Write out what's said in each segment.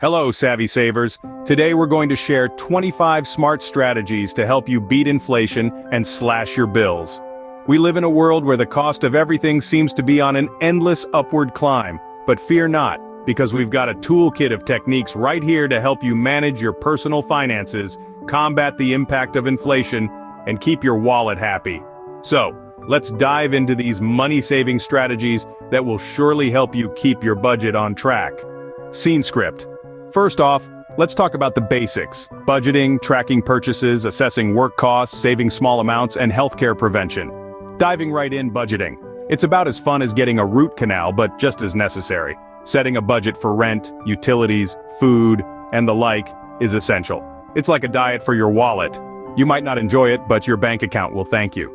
Hello, savvy savers. Today we're going to share 25 smart strategies to help you beat inflation and slash your bills. We live in a world where the cost of everything seems to be on an endless upward climb, but fear not, because we've got a toolkit of techniques right here to help you manage your personal finances, combat the impact of inflation, and keep your wallet happy. So, let's dive into these money-saving strategies that will surely help you keep your budget on track. Scene script. First off, let's talk about the basics: budgeting, tracking purchases, assessing work costs, saving small amounts, and healthcare prevention. Diving right in, budgeting. It's about as fun as getting a root canal, but just as necessary. Setting a budget for rent, utilities, food, and the like is essential. It's like a diet for your wallet. You might not enjoy it, but your bank account will thank you.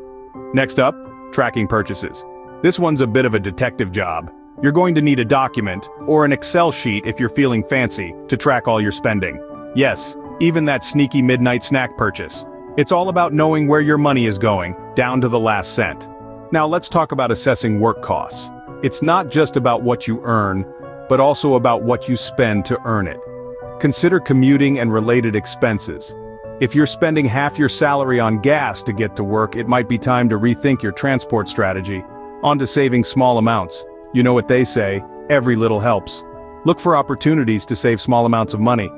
Next up, tracking purchases. This one's a bit of a detective job. You're going to need a document, or an Excel sheet if you're feeling fancy, to track all your spending. Yes, even that sneaky midnight snack purchase. It's all about knowing where your money is going, down to the last cent. Now let's talk about assessing work costs. It's not just about what you earn, but also about what you spend to earn it. Consider commuting and related expenses. If you're spending half your salary on gas to get to work, it might be time to rethink your transport strategy. On to saving small amounts. You know what they say, every little helps. Look for opportunities to save small amounts of money.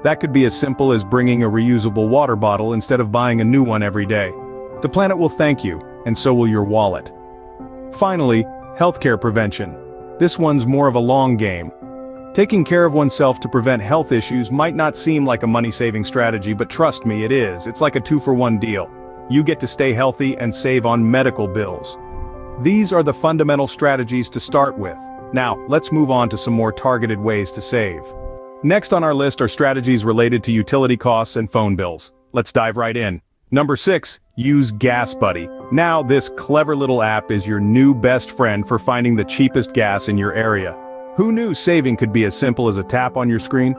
That could be as simple as bringing a reusable water bottle instead of buying a new one every day. The planet will thank you, and so will your wallet. Finally, healthcare prevention. This one's more of a long game. Taking care of oneself to prevent health issues might not seem like a money-saving strategy, but trust me, it is. It's like a 2-for-1 deal. You get to stay healthy and save on medical bills. These are the fundamental strategies to start with. Now, let's move on to some more targeted ways to save. Next on our list are strategies related to utility costs and phone bills. Let's dive right in. Number 6, use Gas Buddy. Now, this clever little app is your new best friend for finding the cheapest gas in your area. Who knew saving could be as simple as a tap on your screen?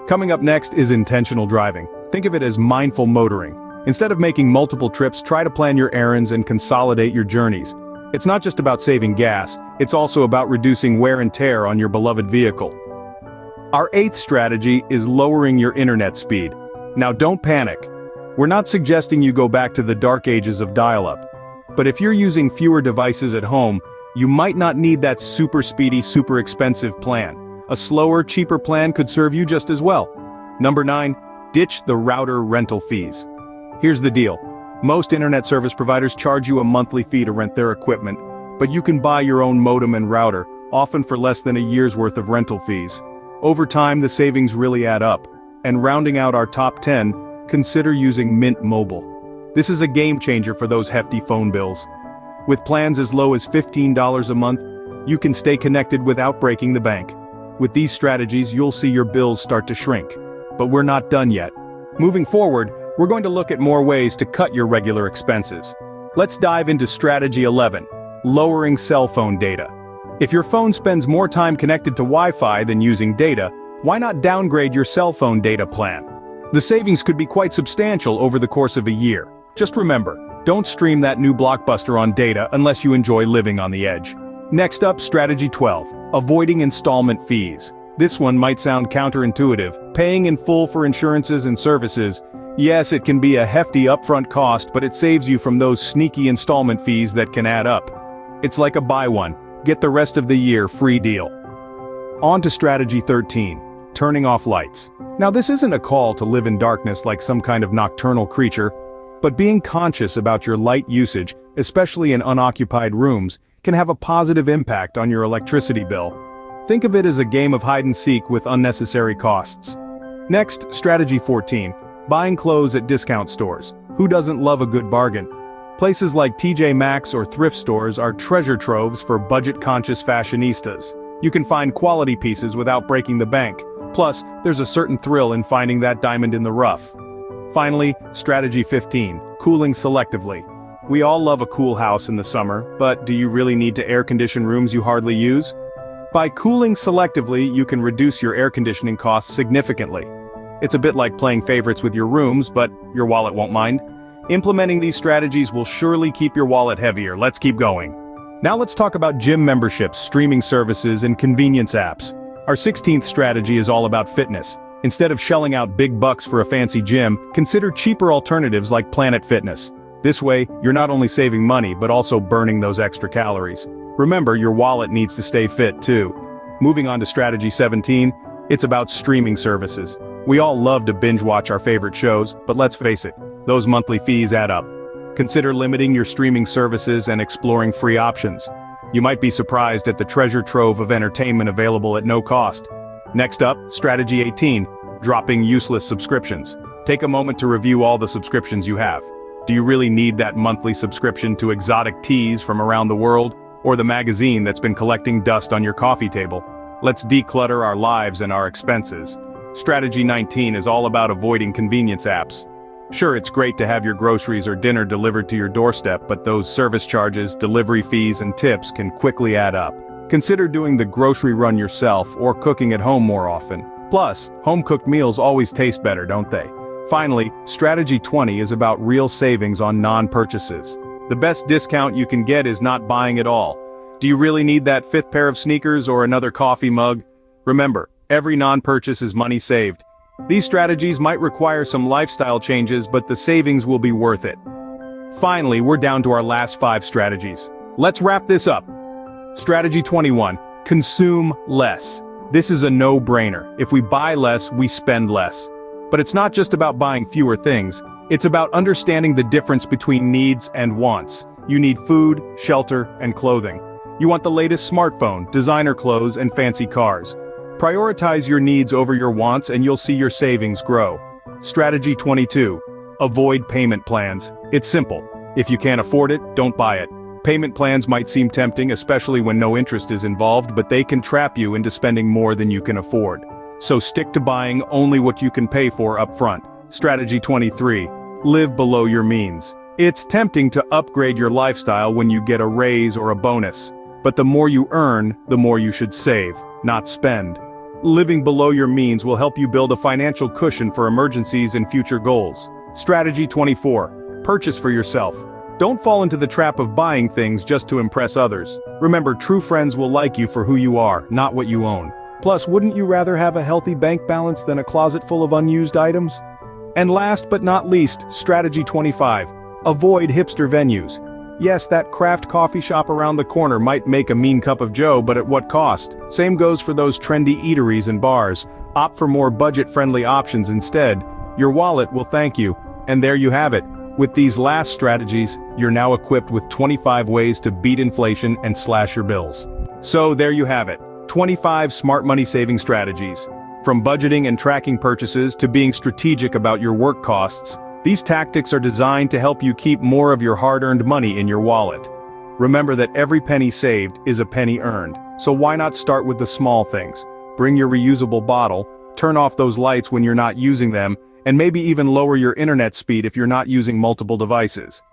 Coming up next is intentional driving. Think of it as mindful motoring. Instead of making multiple trips, try to plan your errands and consolidate your journeys. It's not just about saving gas, it's also about reducing wear and tear on your beloved vehicle. Our 8th strategy is lowering your internet speed. Now don't panic. We're not suggesting you go back to the dark ages of dial-up. But if you're using fewer devices at home, you might not need that super speedy, super expensive plan. A slower, cheaper plan could serve you just as well. Number 9, ditch the router rental fees. Here's the deal. Most internet service providers charge you a monthly fee to rent their equipment, but you can buy your own modem and router, often for less than a year's worth of rental fees. Over time, the savings really add up. And rounding out our top 10, consider using Mint Mobile. This is a game changer for those hefty phone bills. With plans as low as $15 a month, you can stay connected without breaking the bank. With these strategies, you'll see your bills start to shrink. But we're not done yet. Moving forward, we're going to look at more ways to cut your regular expenses. Let's dive into strategy 11, lowering cell phone data. If your phone spends more time connected to Wi-Fi than using data, why not downgrade your cell phone data plan? The savings could be quite substantial over the course of a year. Just remember, don't stream that new blockbuster on data unless you enjoy living on the edge. Next up, strategy 12, avoiding installment fees. This one might sound counterintuitive. Paying in full for insurances and services. Yes, it can be a hefty upfront cost, but it saves you from those sneaky installment fees that can add up. It's like a buy one, get the rest of the year free deal. On to strategy 13, turning off lights. Now this isn't a call to live in darkness like some kind of nocturnal creature, but being conscious about your light usage, especially in unoccupied rooms, can have a positive impact on your electricity bill. Think of it as a game of hide and seek with unnecessary costs. Next, strategy 14. Buying clothes at discount stores. Who doesn't love a good bargain? Places like TJ Maxx or thrift stores are treasure troves for budget-conscious fashionistas. You can find quality pieces without breaking the bank. Plus, there's a certain thrill in finding that diamond in the rough. Finally, strategy 15, cooling selectively. We all love a cool house in the summer, but do you really need to air condition rooms you hardly use? By cooling selectively, you can reduce your air conditioning costs significantly. It's a bit like playing favorites with your rooms, but your wallet won't mind. Implementing these strategies will surely keep your wallet heavier. Let's keep going. Now let's talk about gym memberships, streaming services, and convenience apps. Our 16th strategy is all about fitness. Instead of shelling out big bucks for a fancy gym, consider cheaper alternatives like Planet Fitness. This way, you're not only saving money but also burning those extra calories. Remember, your wallet needs to stay fit too. Moving on to strategy 17, it's about streaming services. We all love to binge watch our favorite shows, but let's face it, those monthly fees add up. Consider limiting your streaming services and exploring free options. You might be surprised at the treasure trove of entertainment available at no cost. Next up, strategy 18, dropping useless subscriptions. Take a moment to review all the subscriptions you have. Do you really need that monthly subscription to exotic teas from around the world, or the magazine that's been collecting dust on your coffee table? Let's declutter our lives and our expenses. Strategy 19 is all about avoiding convenience apps. Sure, it's great to have your groceries or dinner delivered to your doorstep, but those service charges, delivery fees, and tips can quickly add up. Consider doing the grocery run yourself or cooking at home more often. Plus, home-cooked meals always taste better, don't they? Finally, strategy 20 is about real savings on non-purchases. The best discount you can get is not buying at all. Do you really need that fifth pair of sneakers or another coffee mug? Remember, every non-purchase is money saved. These strategies might require some lifestyle changes, but the savings will be worth it. Finally, we're down to our last 5 strategies. Let's wrap this up. Strategy 21, consume less. This is a no-brainer. If we buy less, we spend less. But it's not just about buying fewer things, it's about understanding the difference between needs and wants. You need food, shelter, and clothing. You want the latest smartphone, designer clothes, and fancy cars. Prioritize your needs over your wants and you'll see your savings grow. Strategy 22. Avoid payment plans. It's simple. If you can't afford it, don't buy it. Payment plans might seem tempting, especially when no interest is involved, but they can trap you into spending more than you can afford. So stick to buying only what you can pay for upfront. Strategy 23. Live below your means. It's tempting to upgrade your lifestyle when you get a raise or a bonus. But the more you earn, the more you should save, not spend. Living below your means will help you build a financial cushion for emergencies and future goals. Strategy 24. Purchase for yourself. Don't fall into the trap of buying things just to impress others. Remember, true friends will like you for who you are, not what you own. Plus, wouldn't you rather have a healthy bank balance than a closet full of unused items? And last but not least, strategy 25. Avoid hipster venues. Yes, that craft coffee shop around the corner might make a mean cup of joe, but at what cost? Same goes for those trendy eateries and bars. Opt for more budget-friendly options instead. Your wallet will thank you. And there you have it. With these last strategies, you're now equipped with 25 ways to beat inflation and slash your bills. So there you have it. 25 smart money saving strategies. From budgeting and tracking purchases to being strategic about your work costs, these tactics are designed to help you keep more of your hard-earned money in your wallet. Remember that every penny saved is a penny earned, so why not start with the small things? Bring your reusable bottle, turn off those lights when you're not using them, and maybe even lower your internet speed if you're not using multiple devices.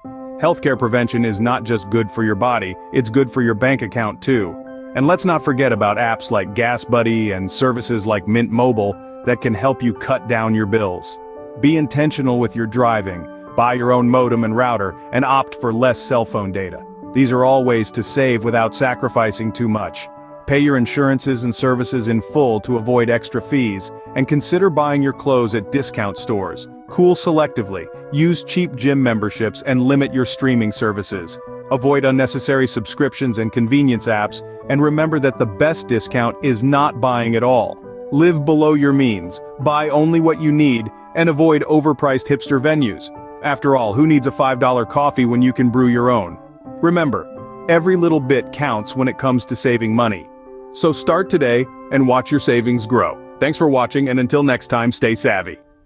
Healthcare prevention is not just good for your body, it's good for your bank account too. And let's not forget about apps like Gas Buddy and services like Mint Mobile that can help you cut down your bills. Be intentional with your driving, buy your own modem and router, and opt for less cell phone data. These are all ways to save without sacrificing too much. Pay your insurances and services in full to avoid extra fees, and consider buying your clothes at discount stores. Cool selectively, use cheap gym memberships and limit your streaming services. Avoid unnecessary subscriptions and convenience apps, and remember that the best discount is not buying at all. Live below your means, buy only what you need, and avoid overpriced hipster venues. After all, who needs a $5 coffee when you can brew your own? Remember, every little bit counts when it comes to saving money. So start today and watch your savings grow. Thanks for watching, and until next time, stay savvy.